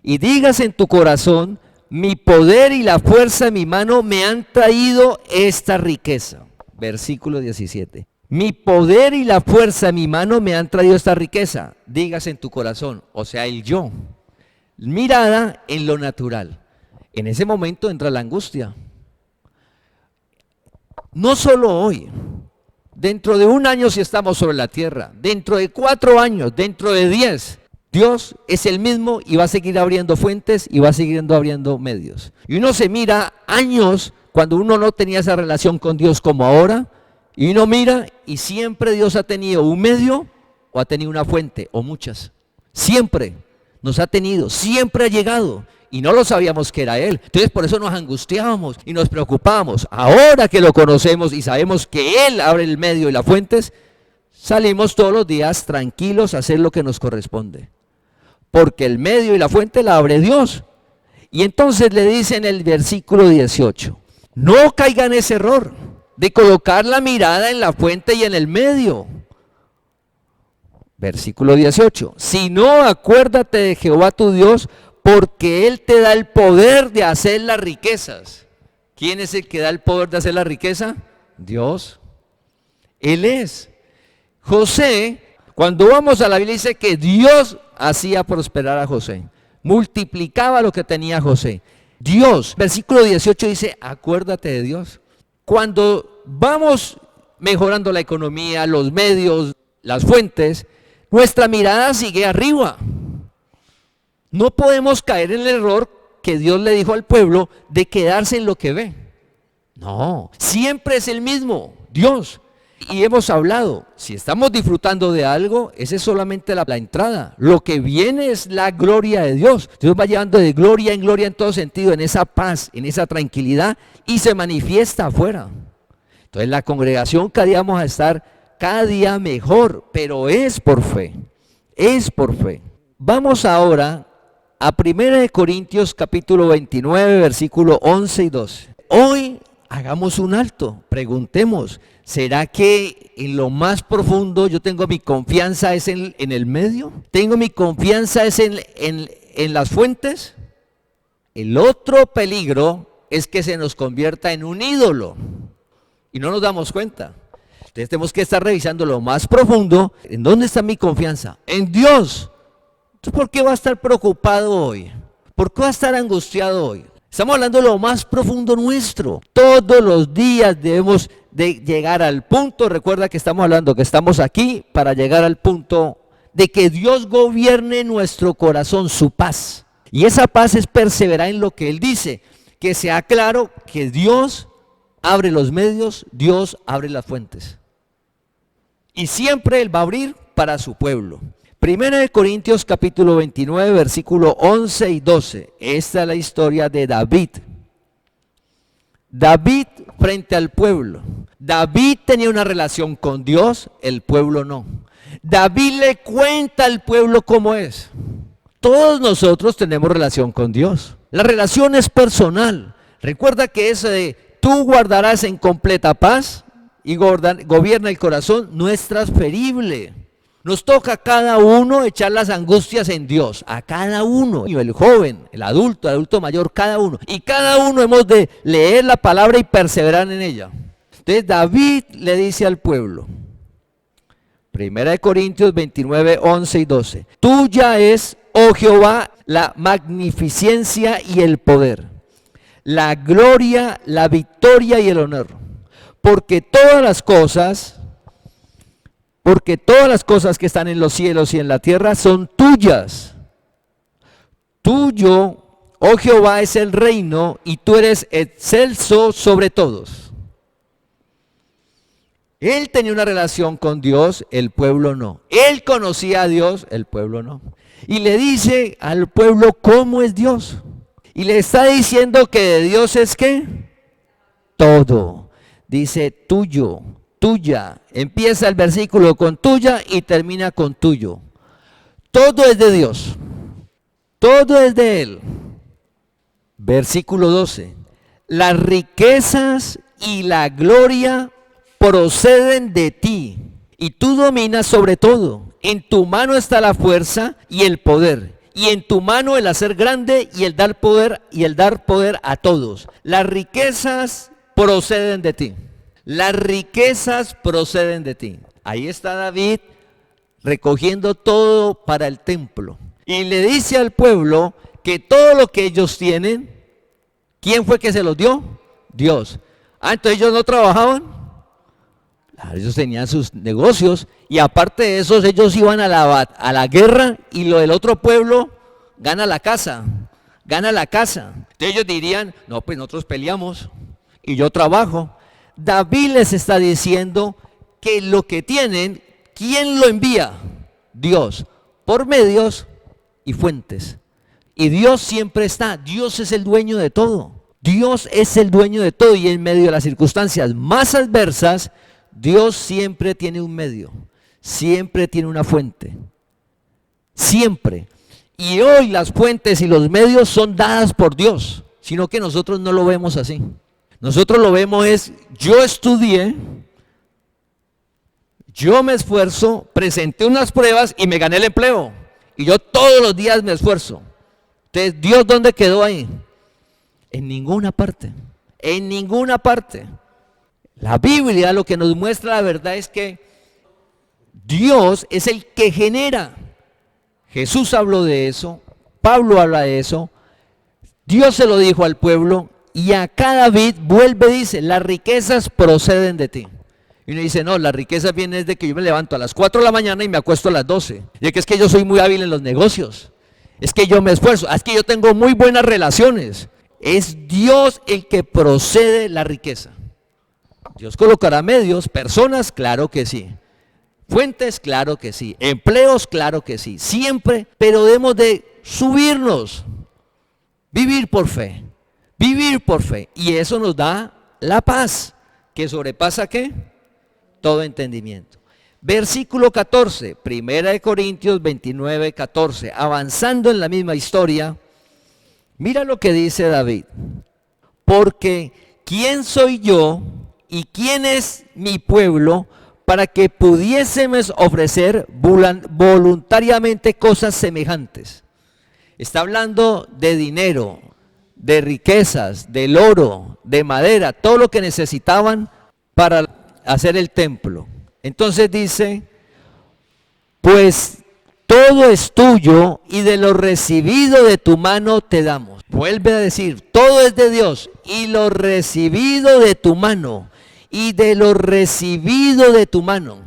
Speaker 2: y digas en tu corazón, mi poder y la fuerza de mi mano me han traído esta riqueza. Versículo 17. Mi poder y la fuerza de mi mano me han traído esta riqueza. Digas en tu corazón, o sea, el yo. Mirada en lo natural. En ese momento entra la angustia. No solo hoy. Dentro de 1 año si estamos sobre la tierra. Dentro de 4 años, dentro de 10. Dios es el mismo y va a seguir abriendo fuentes y va a seguir abriendo medios. Y uno se mira años cuando uno no tenía esa relación con Dios como ahora, Y uno mira y siempre Dios ha tenido un medio o ha tenido una fuente o muchas. Siempre nos ha tenido, siempre ha llegado. Y no lo sabíamos que era Él. Entonces por eso nos angustiábamos y nos preocupábamos. Ahora que lo conocemos y sabemos que Él abre el medio y las fuentes, salimos todos los días tranquilos a hacer lo que nos corresponde. Porque el medio y la fuente la abre Dios. Y entonces le dice en el versículo 18, no caiga en ese error de colocar la mirada en la fuente y en el medio. Versículo 18, si no, acuérdate de Jehová tu Dios, porque Él te da el poder de hacer las riquezas. ¿Quién es el que da el poder de hacer la riqueza? Dios. Él es. José, cuando vamos a la Biblia, dice que Dios hacía prosperar a José, multiplicaba lo que tenía José. Dios, versículo 18 dice, acuérdate de Dios. Cuando vamos mejorando la economía, los medios, las fuentes, nuestra mirada sigue arriba. No podemos caer en el error que Dios le dijo al pueblo de quedarse en lo que ve. No, siempre es el mismo, Dios. Y hemos hablado, si estamos disfrutando de algo, esa es solamente la entrada. Lo que viene es la gloria de Dios. Dios va llevando de gloria en todo sentido, en esa paz, en esa tranquilidad, y se manifiesta afuera. Entonces la congregación cada día vamos a estar cada día mejor, pero es por fe, es por fe. Vamos ahora a 1 Corintios capítulo 29, versículo 11 y 12. Hoy hagamos un alto, preguntemos, ¿será que en lo más profundo yo tengo mi confianza es en el medio? ¿Tengo mi confianza es en las fuentes? El otro peligro es que se nos convierta en un ídolo y no nos damos cuenta. Entonces tenemos que estar revisando lo más profundo. ¿En dónde está mi confianza? En Dios. Entonces, ¿por qué va a estar preocupado hoy? ¿Por qué va a estar angustiado hoy? Estamos hablando de lo más profundo nuestro. Todos los días debemos de llegar al punto, recuerda que estamos hablando que estamos aquí para llegar al punto de que Dios gobierne nuestro corazón, su paz. Y esa paz es perseverar en lo que Él dice, que sea claro que Dios abre los medios, Dios abre las fuentes. Y siempre Él va a abrir para su pueblo. 1 Corintios capítulo 29, versículo 11 y 12. Esta es la historia de David. David frente al pueblo. David tenía una relación con Dios, el pueblo no. David le cuenta al pueblo cómo es. Todos nosotros tenemos relación con Dios. La relación es personal. Recuerda que ese de tú guardarás en completa paz y gobierna el corazón no es transferible. Nos toca a cada uno echar las angustias en Dios, a cada uno, el joven, el adulto mayor, cada uno. Y cada uno hemos de leer la palabra y perseverar en ella. Entonces David le dice al pueblo, 1 Corintios 29, 11 y 12, tuya es, oh Jehová, la magnificencia y el poder, la gloria, la victoria y el honor, porque todas las cosas que están en los cielos y en la tierra son tuyas. Tuyo, oh Jehová, es el reino y tú eres excelso sobre todos. Él tenía una relación con Dios, el pueblo no. Él conocía a Dios, el pueblo no. Y le dice al pueblo cómo es Dios. Y le está diciendo que de Dios es ¿qué? Todo. Dice tuyo, tuya. Empieza el versículo con tuya y termina con tuyo. Todo es de Dios. Todo es de Él. Versículo 12. Las riquezas y la gloria proceden de ti, y tú dominas sobre todo. En tu mano está la fuerza y el poder, y en tu mano el hacer grande y el dar poder a todos. Las riquezas proceden de ti. Las riquezas proceden de ti. Ahí está David recogiendo todo para el templo. Y le dice al pueblo que todo lo que ellos tienen, ¿quién fue que se los dio? Dios. Entonces ellos no trabajaban. Ellos tenían sus negocios y aparte de eso ellos iban a la guerra y lo del otro pueblo gana la casa. Entonces ellos dirían, no, pues nosotros peleamos y yo trabajo. David les está diciendo que lo que tienen, ¿quién lo envía? Dios, por medios y fuentes. Y Dios siempre está, Dios es el dueño de todo. Dios es el dueño de todo y en medio de las circunstancias más adversas, Dios siempre tiene un medio, siempre tiene una fuente, siempre. Y hoy las fuentes y los medios son dadas por Dios, sino que nosotros no lo vemos así. Nosotros lo vemos es, yo estudié, yo me esfuerzo, presenté unas pruebas y me gané el empleo. Y yo todos los días me esfuerzo. Entonces, ¿Dios dónde quedó ahí? En ninguna parte, en ninguna parte. La Biblia lo que nos muestra la verdad es que Dios es el que genera. Jesús habló de eso, Pablo habla de eso, Dios se lo dijo al pueblo y acá David vuelve y dice, las riquezas proceden de ti. Y uno dice, no, las riquezas vienen desde que yo me levanto a las 4 de la mañana y me acuesto a las 12. Y es que yo soy muy hábil en los negocios, es que yo me esfuerzo, es que yo tengo muy buenas relaciones. Es Dios el que procede la riqueza. Dios colocará medios, personas, claro que sí. Fuentes, claro que sí. Empleos, claro que sí. Siempre, pero debemos de subirnos. Vivir por fe. Vivir por fe. Y eso nos da la paz, que sobrepasa ¿qué? Todo entendimiento. Versículo 14, 1 Corintios 29, 14. Avanzando en la misma historia, mira lo que dice David. Porque ¿quién soy yo y quién es mi pueblo para que pudiésemos ofrecer voluntariamente cosas semejantes? Está hablando de dinero, de riquezas, del oro, de madera, todo lo que necesitaban para hacer el templo. Entonces dice, pues todo es tuyo y de lo recibido de tu mano te damos. Vuelve a decir, todo es de Dios y lo recibido de tu mano. Y de lo recibido de tu mano.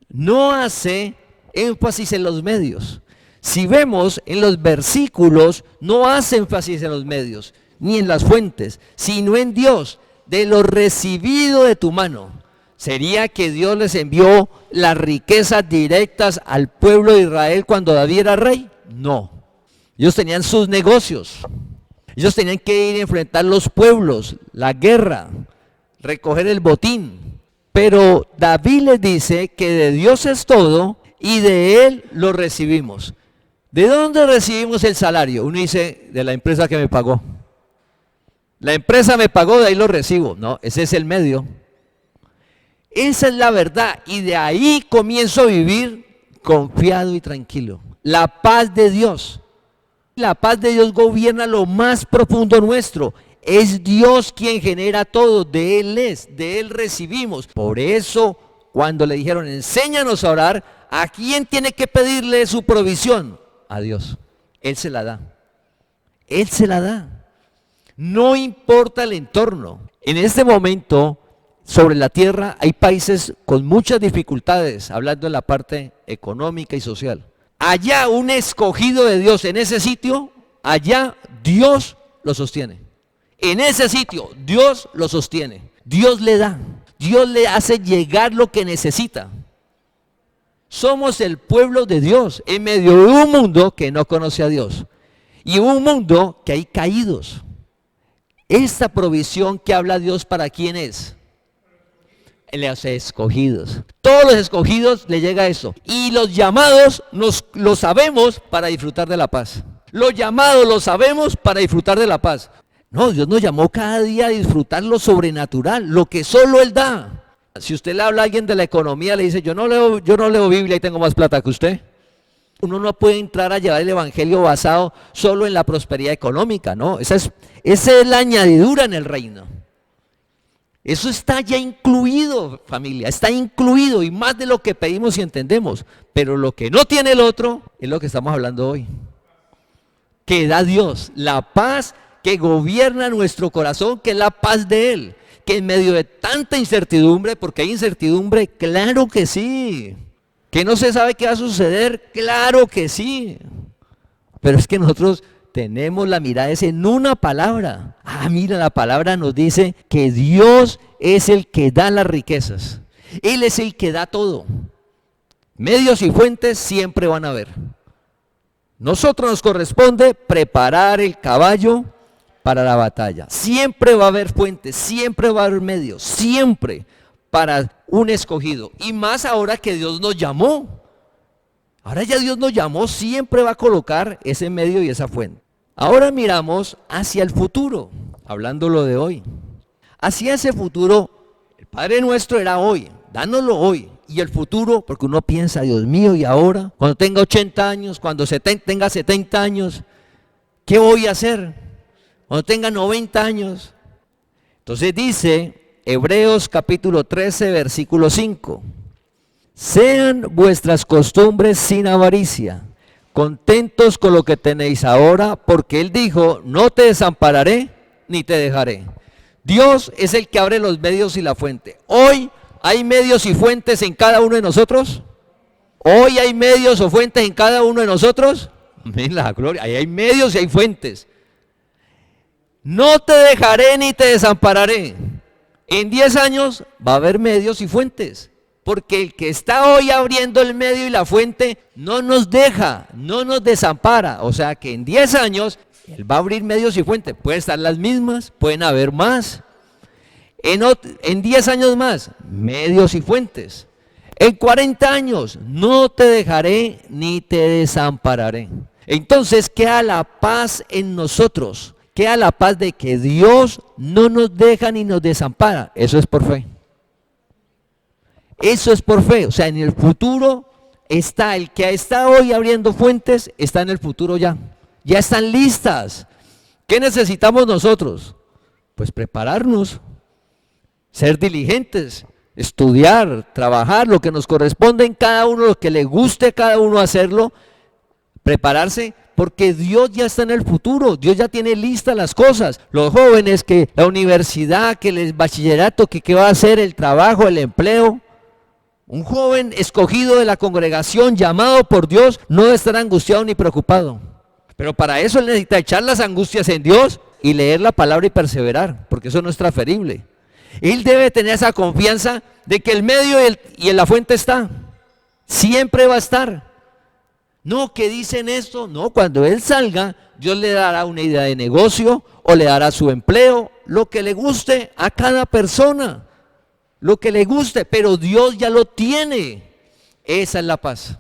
Speaker 2: No hace énfasis en los medios. Si vemos en los versículos, no hace énfasis en los medios, ni en las fuentes, sino en Dios, de lo recibido de tu mano. ¿Sería que Dios les envió las riquezas directas al pueblo de Israel cuando David era rey? No. Ellos tenían sus negocios. Ellos tenían que ir a enfrentar los pueblos, la guerra, recoger el botín. Pero David les dice que de Dios es todo y de Él lo recibimos. ¿De dónde recibimos el salario? Uno dice, de la empresa que me pagó. La empresa me pagó, de ahí lo recibo. No, ese es el medio. Esa es la verdad y de ahí comienzo a vivir confiado y tranquilo. La paz de Dios. La paz de Dios gobierna lo más profundo nuestro. Es Dios quien genera todo, de Él es, de Él recibimos. Por eso, cuando le dijeron, enséñanos a orar, ¿a quién tiene que pedirle su provisión? A Dios. Él se la da. Él se la da. No importa el entorno. En este momento, sobre la tierra, hay países con muchas dificultades, hablando de la parte económica y social. Allá un escogido de Dios en ese sitio, allá Dios lo sostiene. En ese sitio Dios lo sostiene, Dios le da, Dios le hace llegar lo que necesita. Somos el pueblo de Dios en medio de un mundo que no conoce a Dios y un mundo que hay caídos. Esta provisión que habla Dios, ¿para quién es? Los escogidos. Todos los escogidos le llega eso. Y los llamados lo sabemos para disfrutar de la paz. Los llamados lo sabemos para disfrutar de la paz. No, Dios nos llamó cada día a disfrutar lo sobrenatural, lo que solo Él da. Si usted le habla a alguien de la economía, le dice, yo no leo Biblia y tengo más plata que usted. Uno no puede entrar a llevar el evangelio basado solo en la prosperidad económica, ¿no? Esa es la añadidura en el reino. Eso está ya incluido, familia, está incluido y más de lo que pedimos y entendemos. Pero lo que no tiene el otro es lo que estamos hablando hoy. Que da Dios, la paz que gobierna nuestro corazón, que es la paz de Él. Que en medio de tanta incertidumbre, porque hay incertidumbre, claro que sí. Que no se sabe qué va a suceder, claro que sí. Pero es que nosotros tenemos la mirada en una palabra. Mira, la palabra nos dice que Dios es el que da las riquezas. Él es el que da todo. Medios y fuentes siempre van a haber. Nosotros nos corresponde preparar el caballo para la batalla. Siempre va a haber fuentes, siempre va a haber medios, siempre para un escogido. Y más ahora que Dios nos llamó. Ahora ya Dios nos llamó, siempre va a colocar ese medio y esa fuente. Ahora miramos hacia el futuro, hablando lo de hoy. Hacia ese futuro, el Padre nuestro era hoy, dánoslo hoy. Y el futuro, porque uno piensa, Dios mío, y ahora, cuando tenga 80 años, cuando tenga 70 años, ¿qué voy a hacer? Cuando tenga 90 años. Entonces dice Hebreos capítulo 13, versículo 5. Sean vuestras costumbres sin avaricia, contentos con lo que tenéis ahora, porque Él dijo, no te desampararé ni te dejaré. Dios es el que abre los medios y la fuente. Hoy ¿hay medios y fuentes en cada uno de nosotros? ¿Hoy hay medios o fuentes en cada uno de nosotros? Amén, la gloria. Ahí hay medios y hay fuentes. No te dejaré ni te desampararé. En 10 años va a haber medios y fuentes. Porque el que está hoy abriendo el medio y la fuente no nos deja, no nos desampara. O sea que en 10 años Él va a abrir medios y fuentes. Pueden estar las mismas, pueden haber más. En 10 años más, medios y fuentes. En 40 años, no te dejaré ni te desampararé. Entonces queda la paz en nosotros. Queda la paz de que Dios no nos deja ni nos desampara. Eso es por fe. Eso es por fe. O sea, en el futuro está el que está hoy abriendo fuentes, está en el futuro ya. Ya están listas. ¿Qué necesitamos nosotros? Pues prepararnos. Ser diligentes, estudiar, trabajar, lo que nos corresponde en cada uno, lo que le guste a cada uno hacerlo, prepararse, porque Dios ya está en el futuro, Dios ya tiene listas las cosas. Los jóvenes, que la universidad, que el bachillerato, que qué va a hacer, el trabajo, el empleo. Un joven escogido de la congregación, llamado por Dios, no debe estar angustiado ni preocupado. Pero para eso él necesita echar las angustias en Dios y leer la palabra y perseverar, porque eso no es transferible. Él debe tener esa confianza de que el medio y la fuente está. Siempre va a estar. No, que dicen esto. No, cuando él salga, Dios le dará una idea de negocio o le dará su empleo, lo que le guste a cada persona. Lo que le guste, pero Dios ya lo tiene. Esa es la paz.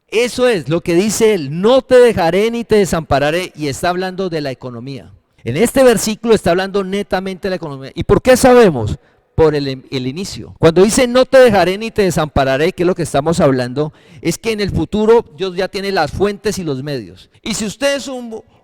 Speaker 2: Eso es lo que dice él. No te dejaré ni te desampararé. Y está hablando de la economía. En este versículo está hablando netamente de la economía. ¿Y por qué sabemos? Por el inicio. Cuando dice no te dejaré ni te desampararé, que es lo que estamos hablando, es que en el futuro Dios ya tiene las fuentes y los medios. Y si usted es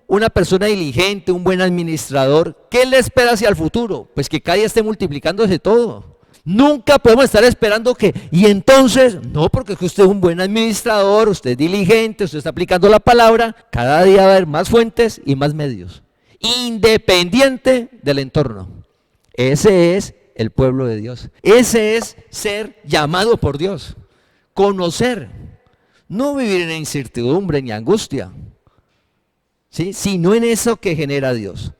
Speaker 2: una persona diligente, un buen administrador, ¿qué le espera hacia el futuro? Pues que cada día esté multiplicándose todo. Nunca podemos estar esperando y entonces, no, porque usted es un buen administrador, usted es diligente, usted está aplicando la palabra, cada día va a haber más fuentes y más medios. Independiente del entorno. Ese es el pueblo de Dios. Ese es ser llamado por Dios. Conocer. No vivir en incertidumbre ni angustia. ¿Sí? Sino en eso que genera Dios.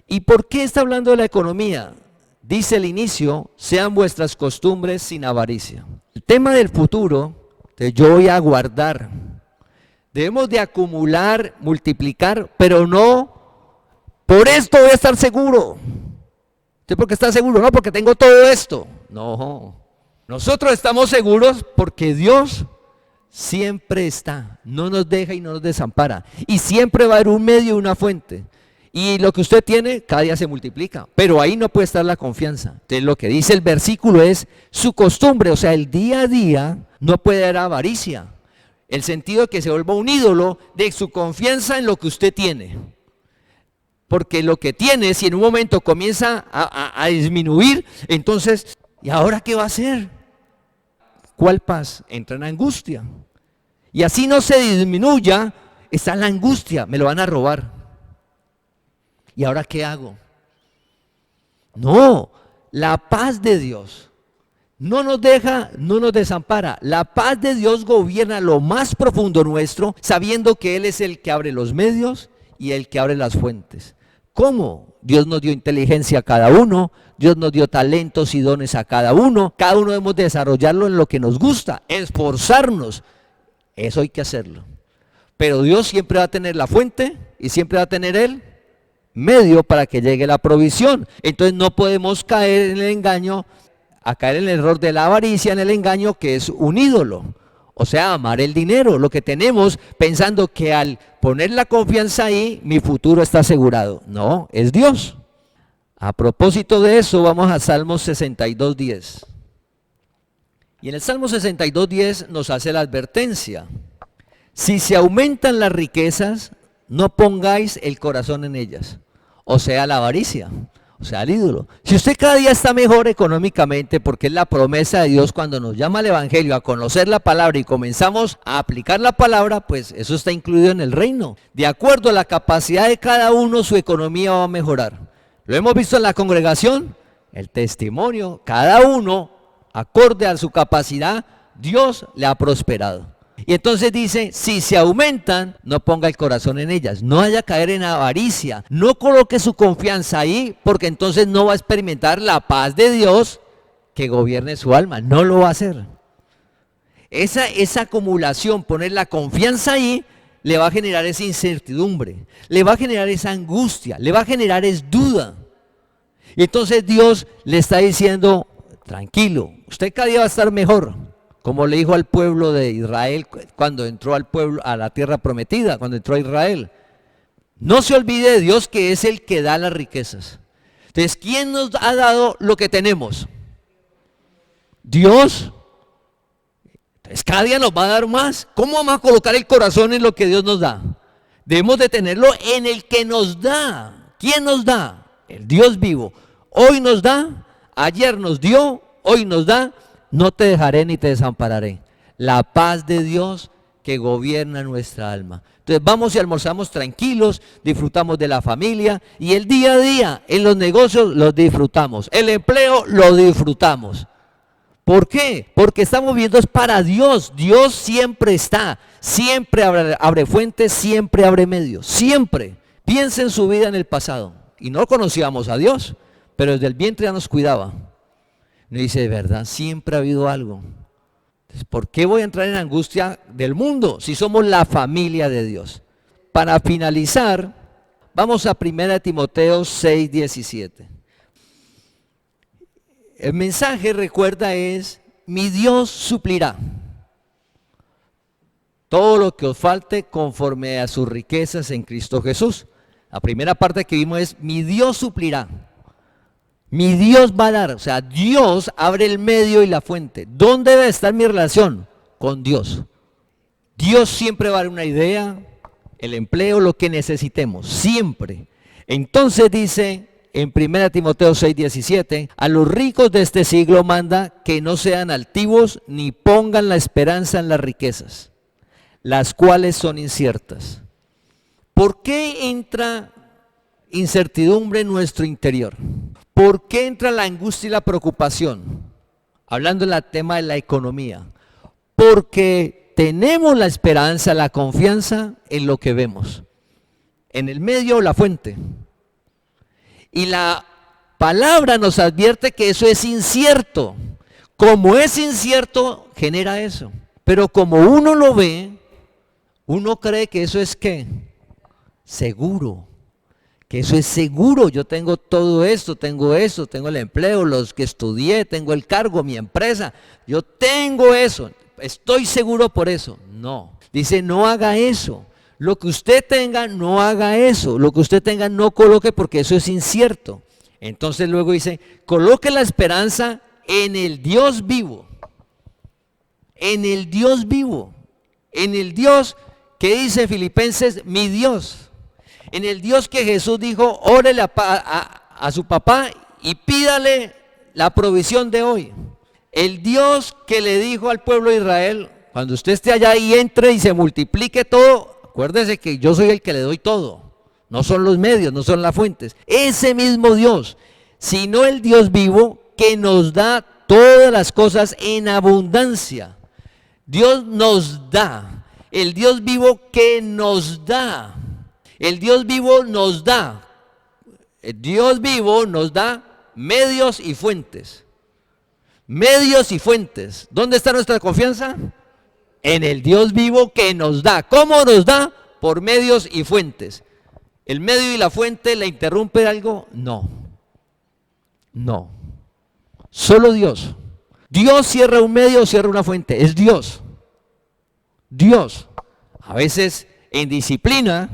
Speaker 2: ¿Y por qué está hablando de la economía? Dice el inicio, sean vuestras costumbres sin avaricia. El tema del futuro, yo voy a guardar. Debemos de acumular, multiplicar, pero no por esto voy a estar seguro. ¿Usted por qué está seguro? No, porque tengo todo esto. No. Nosotros estamos seguros porque Dios siempre está. No nos deja y no nos desampara. Y siempre va a haber un medio y una fuente. Y lo que usted tiene, cada día se multiplica. Pero ahí no puede estar la confianza. Entonces lo que dice el versículo es su costumbre. O sea, el día a día no puede haber avaricia. El sentido de que se vuelva un ídolo de su confianza en lo que usted tiene. Porque lo que tiene, si en un momento comienza a disminuir, entonces, ¿y ahora qué va a hacer? ¿Cuál paz? Entra en angustia. Y así no se disminuya, está en la angustia, me lo van a robar. ¿Y ahora qué hago? No, la paz de Dios no nos deja, no nos desampara. La paz de Dios gobierna lo más profundo nuestro, sabiendo que Él es el que abre los medios y el que abre las fuentes. ¿Cómo? Dios nos dio inteligencia a cada uno, Dios nos dio talentos y dones a cada uno debemos desarrollarlo en lo que nos gusta, esforzarnos, eso hay que hacerlo. Pero Dios siempre va a tener la fuente y siempre va a tener el medio para que llegue la provisión. Entonces no podemos caer en el engaño, a caer en el error de la avaricia, en el engaño que es un ídolo. O sea, amar el dinero, lo que tenemos, pensando que al poner la confianza ahí, mi futuro está asegurado. No, es Dios. A propósito de eso, vamos a Salmos 62:10. Y en el Salmo 62:10 nos hace la advertencia. Si se aumentan las riquezas, no pongáis el corazón en ellas. O sea, la avaricia. O sea, el ídolo. Si usted cada día está mejor económicamente, porque es la promesa de Dios cuando nos llama al Evangelio a conocer la palabra y comenzamos a aplicar la palabra, pues eso está incluido en el reino. De acuerdo a la capacidad de cada uno, su economía va a mejorar. Lo hemos visto en la congregación, el testimonio, cada uno, acorde a su capacidad, Dios le ha prosperado. Y entonces dice, si se aumentan, no ponga el corazón en ellas, no haya caer en avaricia, no coloque su confianza ahí, porque entonces no va a experimentar la paz de Dios que gobierne su alma, no lo va a hacer. Esa acumulación, poner la confianza ahí, le va a generar esa incertidumbre, le va a generar esa angustia, le va a generar esa duda. Y entonces Dios le está diciendo, tranquilo, usted cada día va a estar mejor. Como le dijo al pueblo de Israel cuando entró al pueblo, a la tierra prometida, cuando entró a Israel. No se olvide de Dios, que es el que da las riquezas. Entonces, ¿quién nos ha dado lo que tenemos? Dios. Entonces, cada día nos va a dar más. ¿Cómo vamos a colocar el corazón en lo que Dios nos da? Debemos de tenerlo en el que nos da. ¿Quién nos da? El Dios vivo. Hoy nos da, ayer nos dio, hoy nos da. No te dejaré ni te desampararé. La paz de Dios que gobierna nuestra alma. Entonces vamos y almorzamos tranquilos, disfrutamos de la familia y el día a día en los negocios los disfrutamos. El empleo lo disfrutamos. ¿Por qué? Porque estamos viendo es para Dios. Dios siempre está, siempre abre fuentes, siempre abre medios, siempre. Piensa en su vida en el pasado y no conocíamos a Dios, pero desde el vientre ya nos cuidaba. Nos dice, de verdad, siempre ha habido algo. Entonces, ¿por qué voy a entrar en angustia del mundo si somos la familia de Dios? Para finalizar, vamos a 1 Timoteo 6:17. El mensaje, recuerda, es, mi Dios suplirá todo lo que os falte conforme a sus riquezas en Cristo Jesús. La primera parte que vimos es, mi Dios suplirá. Mi Dios va a dar, o sea, Dios abre el medio y la fuente. ¿Dónde debe estar mi relación? Con Dios. Dios siempre va a dar una idea, el empleo, lo que necesitemos, siempre. Entonces dice en 1 Timoteo 6:17, a los ricos de este siglo manda que no sean altivos ni pongan la esperanza en las riquezas, las cuales son inciertas. ¿Por qué entra incertidumbre en nuestro interior? ¿Por qué entra la angustia y la preocupación? Hablando del tema de la economía. Porque tenemos la esperanza, la confianza en lo que vemos. En el medio, la fuente. Y la palabra nos advierte que eso es incierto. Como es incierto, genera eso. Pero como uno lo ve, uno cree que eso es ¿qué? Seguro. Que eso es seguro, yo tengo todo esto, tengo eso, tengo el empleo, los que estudié, tengo el cargo, mi empresa, yo tengo eso, estoy seguro por eso. No, dice no haga eso, lo que usted tenga no haga eso, lo que usted tenga no coloque porque eso es incierto. Entonces luego dice, coloque la esperanza en el Dios vivo, en el Dios vivo, en el Dios que dice Filipenses, mi Dios. En el Dios que Jesús dijo, órele a su papá y pídale la provisión de hoy. El Dios que le dijo al pueblo de Israel, cuando usted esté allá y entre y se multiplique todo, acuérdese que yo soy el que le doy todo. No son los medios, no son las fuentes. Ese mismo Dios, sino el Dios vivo que nos da todas las cosas en abundancia. Dios nos da. El Dios vivo que nos da. El Dios vivo nos da. El Dios vivo nos da medios y fuentes. Medios y fuentes. ¿Dónde está nuestra confianza? En el Dios vivo que nos da. ¿Cómo nos da? Por medios y fuentes. ¿El medio y la fuente le interrumpe algo? No. No. Solo Dios. Dios cierra un medio o cierra una fuente. Es Dios. Dios. A veces en disciplina,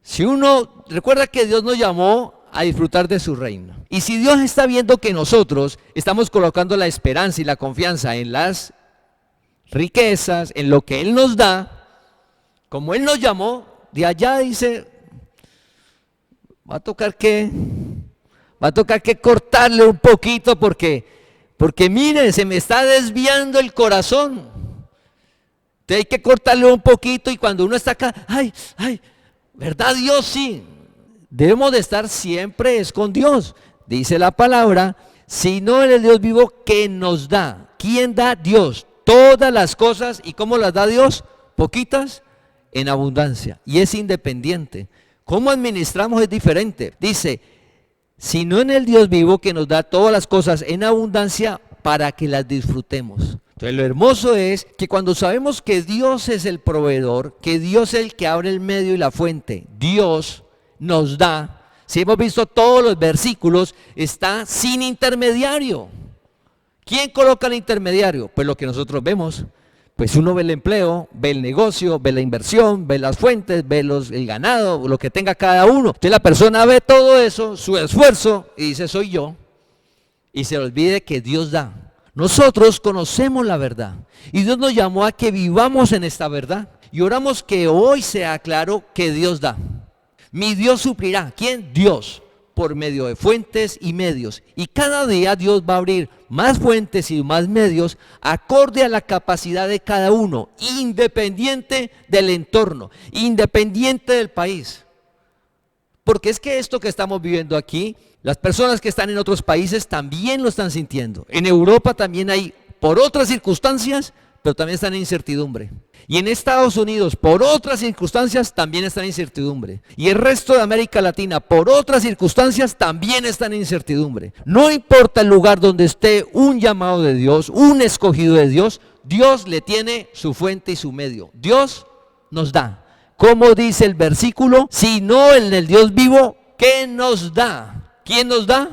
Speaker 2: si uno recuerda que Dios nos llamó a disfrutar de su reino. Y si Dios está viendo que nosotros estamos colocando la esperanza y la confianza en las riquezas, en lo que Él nos da, como Él nos llamó, de allá dice, va a tocar que cortarle un poquito porque mire, se me está desviando el corazón. Entonces hay que cortarle un poquito y cuando uno está acá, ay, ¿verdad Dios? Sí. Debemos de estar siempre es con Dios. Dice la palabra, sino en el Dios vivo que nos da. ¿Quién da? Dios. Todas las cosas. ¿Y cómo las da Dios? Poquitas en abundancia. Y es independiente. ¿Cómo administramos es diferente? Dice, sino en el Dios vivo que nos da todas las cosas en abundancia para que las disfrutemos. Entonces lo hermoso es que cuando sabemos que Dios es el proveedor, que Dios es el que abre el medio y la fuente, Dios nos da. Si hemos visto todos los versículos, está sin intermediario. ¿Quién coloca el intermediario? Pues lo que nosotros vemos. Pues uno ve el empleo, ve el negocio, ve la inversión, ve las fuentes, ve el ganado, lo que tenga cada uno. Entonces la persona ve todo eso, su esfuerzo, y dice, soy yo. Y se olvide que Dios da. Nosotros conocemos la verdad. Y Dios nos llamó a que vivamos en esta verdad. Y oramos que hoy sea claro que Dios da. Mi Dios suplirá. ¿Quién? Dios. Por medio de fuentes y medios. Y cada día Dios va a abrir más fuentes y más medios acorde a la capacidad de cada uno, independiente del entorno, independiente del país. Porque es que esto que estamos viviendo aquí, las personas que están en otros países también lo están sintiendo. En Europa también hay, por otras circunstancias, pero también están en incertidumbre. Y en Estados Unidos, por otras circunstancias, también están en incertidumbre. Y el resto de América Latina, por otras circunstancias, también están en incertidumbre. No importa el lugar donde esté un llamado de Dios, un escogido de Dios, Dios le tiene su fuente y su medio. Dios nos da. ¿Cómo dice el versículo? Sino en el Dios vivo, ¿qué nos da? ¿Quién nos da?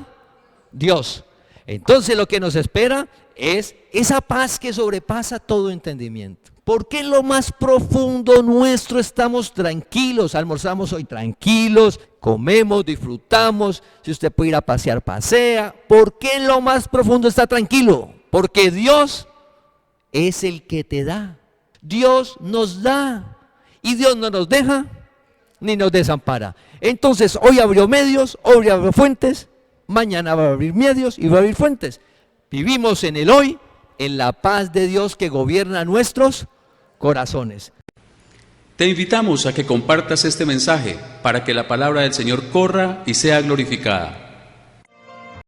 Speaker 2: Dios. Entonces lo que nos espera es esa paz que sobrepasa todo entendimiento. Porque en lo más profundo nuestro estamos tranquilos, almorzamos hoy tranquilos, comemos, disfrutamos, si usted puede ir a pasear, pasea. ¿Por qué en lo más profundo está tranquilo? Porque Dios es el que te da. Dios nos da y Dios no nos deja ni nos desampara. Entonces hoy abrió medios, hoy abrió fuentes, mañana va a abrir medios y va a abrir fuentes. Vivimos en el hoy, en la paz de Dios que gobierna nuestros corazones.
Speaker 1: Te invitamos a que compartas este mensaje para que la palabra del Señor corra y sea glorificada.